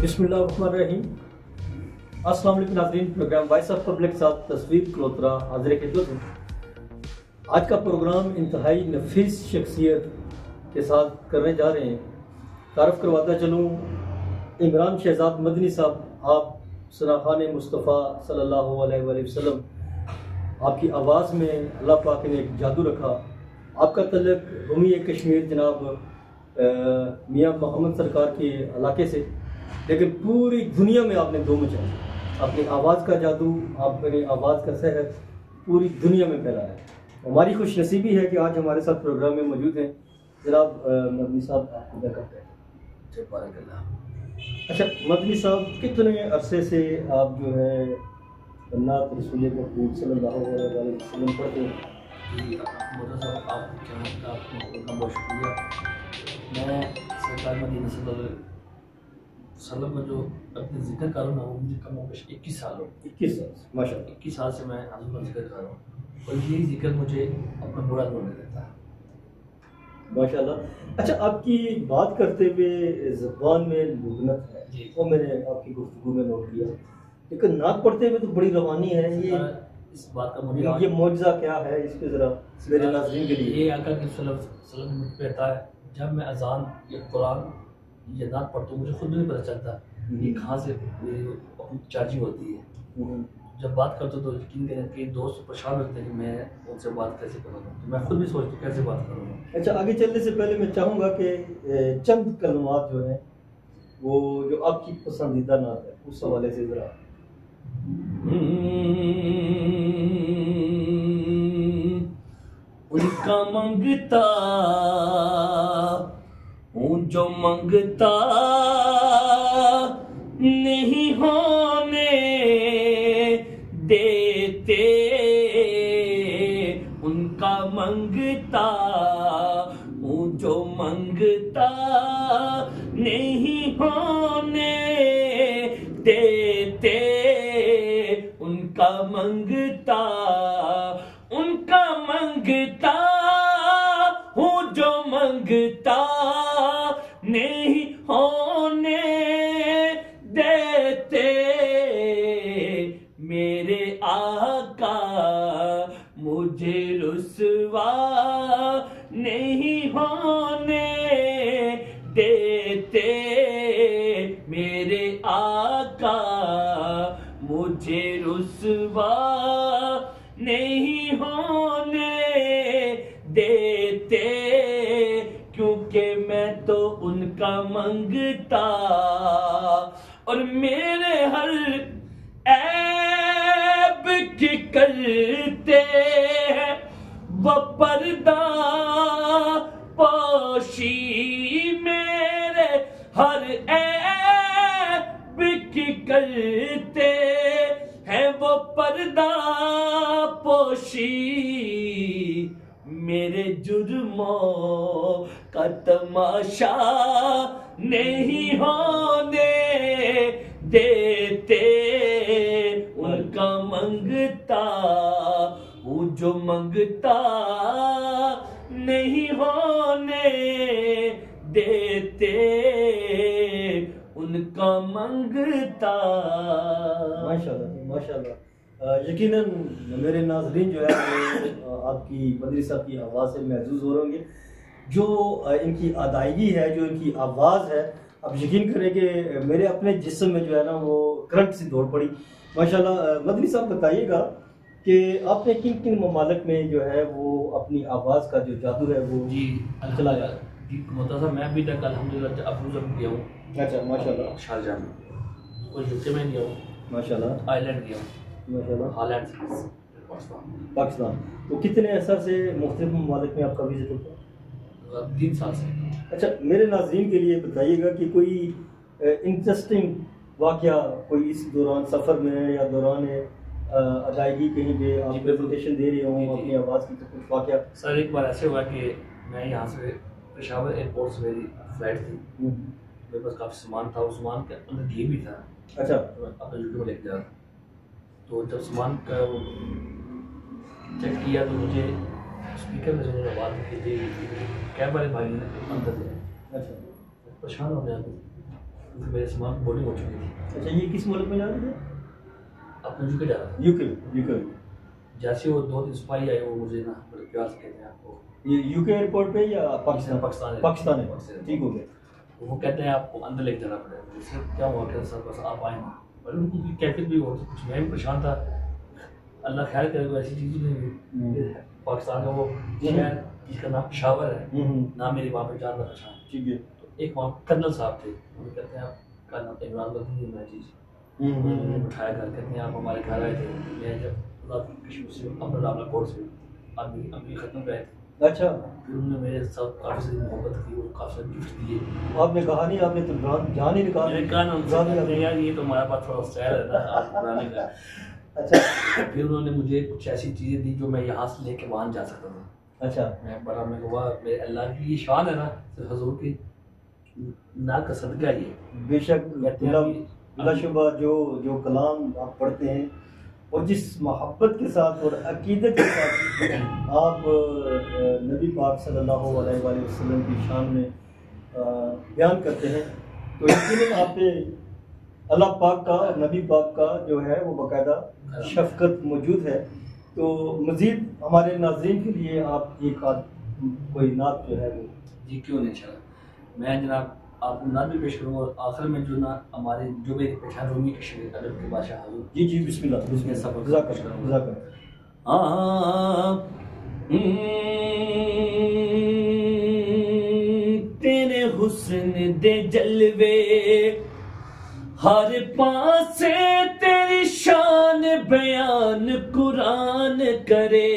बिस्मिल्लाहिर्रहमानिर्रहीम। अस्सलाम वालेकुम नाज़रीन, प्रोग्राम वॉइस ऑफ पब्लिक साथ तस्वीर कलोत्रा हाजिर खिदमत हूँ। आज का प्रोग्राम इंतहाई नफीस शख्सियत के साथ करने जा रहे हैं। तारफ़ करवाता चलूँ, इमरान शहजाद मदनी साहब, आप सनाखान मुस्तफ़ा सल्लल्लाहु अलैहि वसल्लम, आपकी आवाज़ में अल्लाह पाक ने एक जादू रखा। आपका तल्लुक़ रूमी कश्मीर जनाब मियाँ मोहम्मद सरकार के इलाके से, लेकिन पूरी दुनिया में आपने दो मचाया। अपनी आवाज़ का जादू, आपने आवाज़ का सहर पूरी दुनिया में फैलाया है। हमारी खुश नसीबी है कि आज हमारे साथ प्रोग्राम में मौजूद हैं जनाब मदनी साहब। आप क्या करते हैं? अच्छा मदनी साहब, कितने अरसे से आप जो है नात रसूल महबूब सल्लल्लाहु अलैहि वसल्लम पढ़ते हैं? जी आपका बहुत शुक्रिया। मैं सरकार मदीना सल्लल्लाहु अलैहि वसल्लम का जो अपने जिक्र कर रहा हूँ, मुझे कम उम्र 21 साल हो। 21 साल माशाअल्लाह। 21 साल से मैं हज़रत का जिक्र कर रहा हूँ और यही जिक्र मुझे अपना बुरा होने देता है माशाअल्लाह। अच्छा, आपकी बात करते हुए ज़बान में लुगनत है जी, वो मैंने आपकी गुफ्तगू में नोट किया, लेकिन नाक पढ़ते हुए तो बड़ी रवानी है। ये इस बात का मुझे ये मौजज़ा क्या है, इस पे ज़रा मेरे नाज़रीन के लिए। ये आका की सल्लल्लाहु मुझ पे आता है। जब मैं अजान या कुरान या नात पढ़ता हूँ, मुझे खुद नहीं पता चलता ये कहाँ से मेरी चार्जिंग होती है। जब बात करते हो तो यकीन करें कि दोस्त परेशान होते हैं कि मैं उनसे बात कैसे करूँगा, तो मैं खुद भी सोचता हूँ कैसे बात करूँगा। अच्छा, आगे चलने से पहले मैं चाहूँगा कि चंद कलमात जो हैं वो जो आपकी पसंदीदा नात है उस हवाले से ज़रा। उनका मंगता हूँ जो मंगता नहीं होने देते, उनका मंगता हूँ जो मंगता नहीं होने देते, उनका मंगता हूँ जो मंगता नहीं होने देते, मेरे आका मुझे रुसवा नहीं होने देते, मेरे आका मुझे रुसवा नहीं होने देते, क्योंकि मैं तो उनका मंगता और मेरे हर ऐब की करते हैं वो पर्दा पोशी, मेरे हर ऐब की करते हैं वो पर्दा पोशी, मेरे जुर्मों का तमाशा नहीं होने देते, उनका मंगता हूँ जो मंगता नहीं होने देते, उनका मंगता। माशाल्लाह माशाल्लाह। यकीनन मेरे नाज़रीन जो है वो आपकी मदनी साहब की आवाज़ से महसूस हो रहे होंगे। जो इनकी अदायगी है, जो इनकी आवाज़ है, अब यकीन करें कि मेरे अपने जिस्म में जो है ना वो करंट सी दौड़ पड़ी माशाल्लाह। मदनी साहब बताइएगा कि आपने किन किन ममालिक में जो है वो अपनी आवाज़ का जो जादू है वो जी चलाया? जी होता था। मैं अभी तक अल्हम्दुलिल्लाह अबू जब गया हूँ। अच्छा माशाल्लाह। शारजाह में, कोई यूके में गया हूँ, माशाल्लाह आयरलैंड गया हूँ, माशाल्लाह, हॉलैंड, पाकिस्तान। तो कितने अरसा से मुख्तलिफ ममालिक में आपका विजिट होता है? 3 साल से। अच्छा, मेरे नाज़रीन के लिए बताइएगा कि कोई इंटरेस्टिंग वाक़या कोई इस दौरान सफ़र में या दौरान अदायगी कहीं पे आप प्रेजेंटेशन दे रहे हो अपनी आवाज़ की, तो कुछ वाक़या? सर एक बार ऐसे हुआ कि मैं यहाँ से पेशावर एयरपोर्ट से मेरी फ्लाइट थी, मेरे पास काफ़ी सामान था, उस सामान के अंदर घी भी था। अच्छा, तो मैं अपने यूट्यूब में लेके जा रहा था, तो जब सामान का वो चेक किया तो मुझे स्पीकर में सुनने आवाज़ कि कैब वाले भाई ने अंदर दिया। अच्छा, परेशान हो गया। क्योंकि मेरे सामान बोर्डिंग हो चुकी थी। अच्छा, ये किस मुल्क में जा रहे थे? अपने यूके जा रहा था। यूके। जैसे वो 2-3 सिपाही आए, वो मुझे ना बड़े प्यार से कहते हैं आपको, ये यूके एयरपोर्ट पे या पाकिस्तान? पाकिस्तान है, ठीक हो गया। वो कहते हैं आपको अंदर लेके जाना पड़ेगा। जैसे क्या हुआ कि सर बस आप आए ना, पर उनकी कैफियत भी हो कुछ, मैं भी परेशान था। अल्लाह खैर करे, ऐसी चीज़ नहीं हुई। पाकिस्तान का वो शहर जिसका नाम पेशावर है ना, मेरी वहाँ पे जान पहचान, ठीक है। तो एक वहाँ कर्नल साहब थे, उन्हें कहते हैं आपका नाम इमरान बदनी है चीज़, उन्होंने बिठाया घर, कहते हैं आप हमारे घर आए थे। मैं जब कश्मीर से अपना रावला कोर्ट से अभी ख़त्म पे आए थे। अच्छा, फिर उन्होंने मेरे साथ काफ़ी सारी मोहब्बत की और काफ़ी सारी गिफ्ट दिए। आपने कहा नहीं, आपने तो जान ही निकाल, मैंने कहा ना यार ये तो हमारे पास थोड़ा स्टाइल है ना आप बनाने का। अच्छा, फिर उन्होंने मुझे कुछ ऐसी चीज़ें दी जो मैं यहाँ से लेके वहाँ जा सकता था। अच्छा, मैं बड़ा मैं हुआ, मेरे अल्लाह की ये शान है ना, हुजूर की नाक का सदका ये। बेशक बिलाशुबा जो कलाम आप पढ़ते हैं और जिस मोहब्बत के साथ और अकीदत के साथ आप नबी पाक सल्लल्लाहु अलैहि वसल्लम की शान में बयान करते हैं, तो यकीनन आप पे अल्लाह पाक का और नबी पाक का जो है वो बाकायदा शफ़क़त मौजूद है। तो मज़ीद हमारे नाज़रीन के लिए आप एक कोई नात जो है वो। जी क्यों नहीं, इंशाअल्लाह मैं जनाब आपको नात भी पेश करूँगा और आखिर में जो ना हमारे जो मेरी पहचान रूमी कश्मीर अदब के बादशाह हुजूर। जी जी बिस्मिल्लाह बिस्मिल्लाह, सब जज़ाकल्लाह। तेरे हुस्न दे जलवे हर पासे, तेरी शान बयान कुरान करे।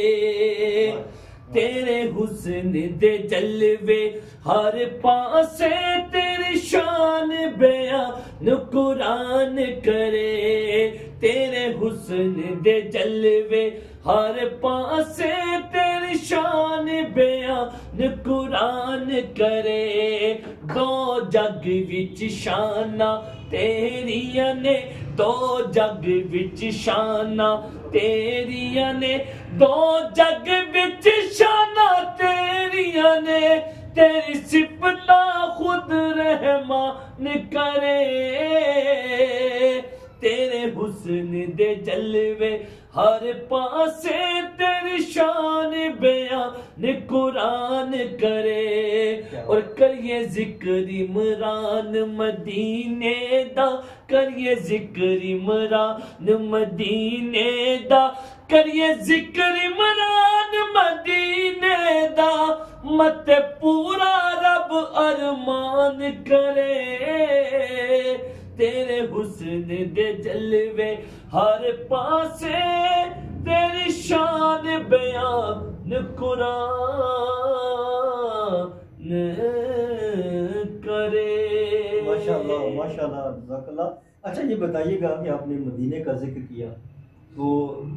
तेरे हुस्न दे जलवे हर पासे, तेरी शान बयान कुरान करे। तेरे हुस्न दे जलवे हर पासे, तेरी शान बयान कुरान करे। दो जग विच शाना तेरिया ने, दो जग विच शाना तेरिया ने, दो जग विच शाना तेरिया ने। तेरी सिफता खुद रहमान करे। तेरे हुस्न दे जलवे हर पासे, तेरी शान बयान कुरान करे। और करिए जिक्र इमरान मदीने दा, करिए जिक्र इमरान मदीने दा, करिए जिक्र इमरान मदीने दा। मत पूरा रब अरमान करे। तेरे हुस्न दे जलवे हर पासे, तेरी शान बयान कुरान करे। माशाल्लाह माशाल्लाह, जज़ाकल्लाह। अच्छा, ये बताइएगा कि आपने मदीने का जिक्र किया, तो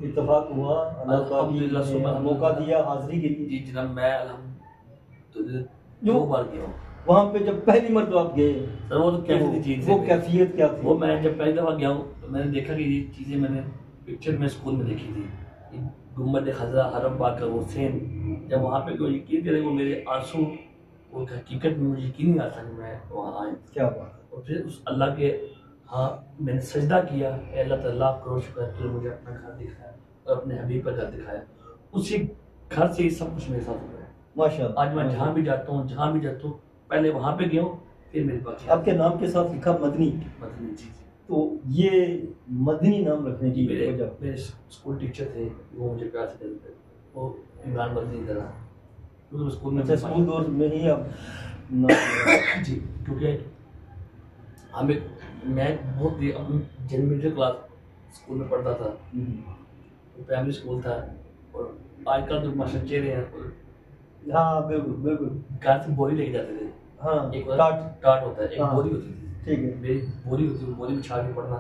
इत्तेफाक हुआ, अल्लाह ताला मौका दिया हाजिरी के लिए? जी जनाब, मैं अल्हम्दुलिल्लाह 2 बार गया हूँ वहाँ पे। जब पहली मरतबा आप गए, सर वो तो कैसी चीज़, वो कैफियत क्या थी? वो मैं जब पहली दफ़ा गया हूँ तो मैंने देखा कि ये चीज़ें मैंने पिक्चर में स्कूल में देखी थी। गुम्बद खज़रा, हरम पाक का वो सेम, जब वहाँ पे कोई यकीन करे वो मेरे आंसू, वो हकीकत में मुझे यकीन नहीं आता कि मैं वहाँ आए। क्या बात। और फिर उस अल्लाह के हाँ मैंने सजदा किया, अल्लाह ताला करोड़ शुक्र तूने मुझे अपना घर दिखाया और अपने हबीब का घर दिखाया। उसी घर से ही सब कुछ मेरे साथ हो गया माशाअल्लाह। आज मैं जहाँ भी जाता हूँ पहले वहाँ पे गया हूँ, फिर मेरे पास आपके नाम के साथ लिखा मदनी। जी। तो ये मदनी नाम रखने की वजह? मेरे स्कूल टीचर थे, वो मुझे प्यार से कहते थे, वो इमरान मदनी तरह, क्योंकि स्कूल में स्कूल दौर में ही आप जी, क्योंकि हमें मैं बहुत मिडिल क्लास स्कूल में पढ़ता था, प्राइमरी स्कूल था। और आजकल तो मास्टर चेहरे हैं, हाँ बिल्कुल कार से बोरी लेके जाते थे। हाँ, एक टाट होता है, एक बोरी होती थी, ठीक है, मेरी बोरी होती है, बोरी में छा के पढ़ना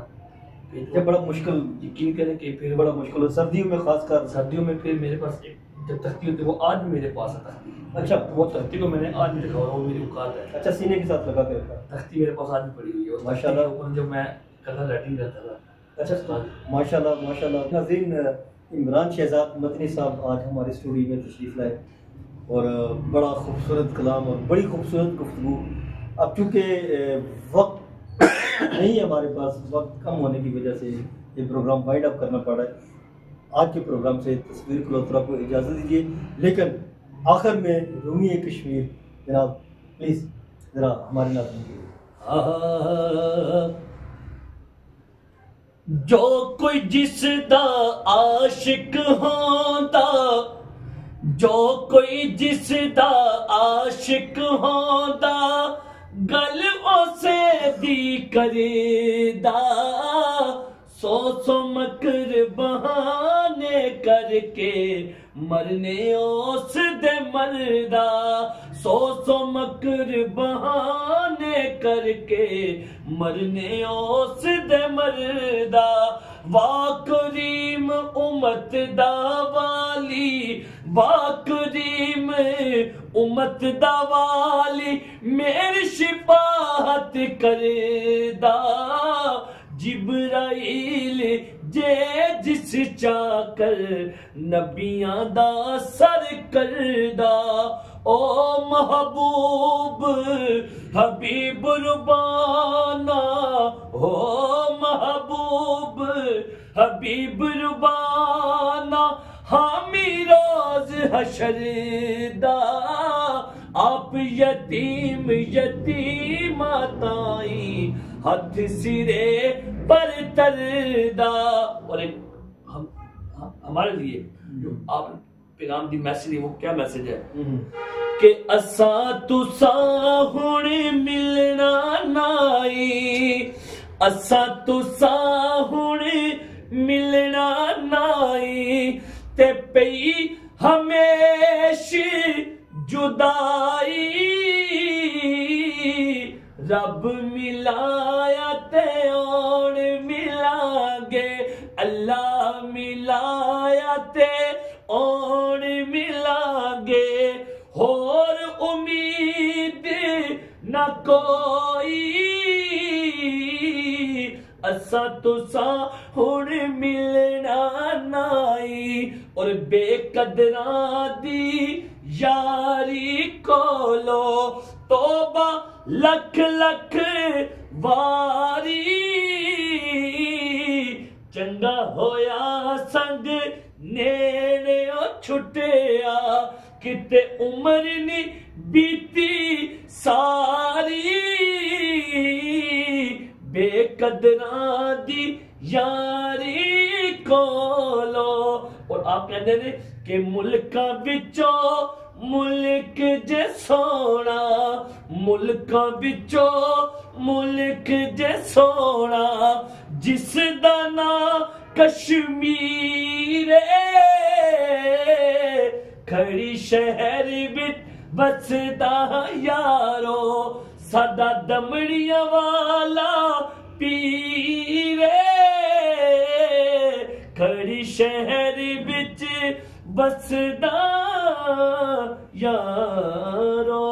ये बड़ा मुश्किल, यकीन करें कि फिर बड़ा मुश्किल है सर्दियों में, खासकर सर्दियों में। फिर मेरे पास एक जब तख्ती होती है, वो आज भी मेरे पास आता है। अच्छा, वो तख्ती को मैंने आज भी रखा हुआ, वो मेरी औकात है। अच्छा, सीने के साथ लगा के रखा तख्ती मेरे पास आज भी पड़ी हुई है माशाल्लाह, ऊपर जब मैं कलर राइटिंग करता था। अच्छा माशाल्लाह माशाल्लाह। नाज़रीन, इमरान शहजाद मदनी साहब आज हमारे स्टूडियो में तशरीफ़ लाए और बड़ा खूबसूरत कलाम और बड़ी खूबसूरत गुफ्तगू। अब चूँकि वक्त नहीं हमारे पास वक्त कम होने की वजह से ये प्रोग्राम वाइड अप करना पड़ा है। आज के प्रोग्राम से तस्वीर कलोत्रा को इजाज़त दीजिए, लेकिन आखिर में रूमी कश्मीर जनाब प्लीज़ ज़रा हमारे नाज़रीन के जो कोई जिसदा आशिक होंदा, जो कोई जिसदा आशिक होंदा, गल उसे दी करेदा, सौ सौ मकर बहाने करके मरने उस दे मरदा, सौ सौ मकर बहाने करके मरने उस दे मरदा। वाह करीम उम्मत दा वाली, वाह करीम उम्मत दा वाली, मेरी शिफाअत करदा। जिब्राइल जे जिस चाकर नबियां दा सर करदा, ओ महबूब हबीब रुबाना, ओ महबूब हबीब रुबाना, हामी रोज हशर दा, आप यतीम यतीमा ताई हथ सिरे पर तरदा। और एक हमारे लिए जो आप पैगाम दी मैसेज है, वो क्या मैसेज है कि असा तुसा हुण मिलना नाई, असा तुसा हुण मिलना नाई, ते पई हमेशा जुदाई, रब मिलाया ते और मिलांगे, अल्लाह मिलाया ते और मिलांगे, और उम्मीद न कोई, असा तुसा हुण मिलना नाई। और बेकदरा दी यारी कोलो तोबा लख लख वारी, चंगा होया संग नेड़े छुटिया, किते उम्र नी बीती सारी, बेकदरा दी यारी कोलो। और आप कहते हैं कि मुल्का बिचो मुल्क जे सोना, मुल्का बिचो मुल्क जे सोना, जिस दा ना कश्मीर, खड़ी शहर बिच बसदा यारो, सदा दमड़िया वाला पीरे, खड़ी शहर बिच बसदा यारो।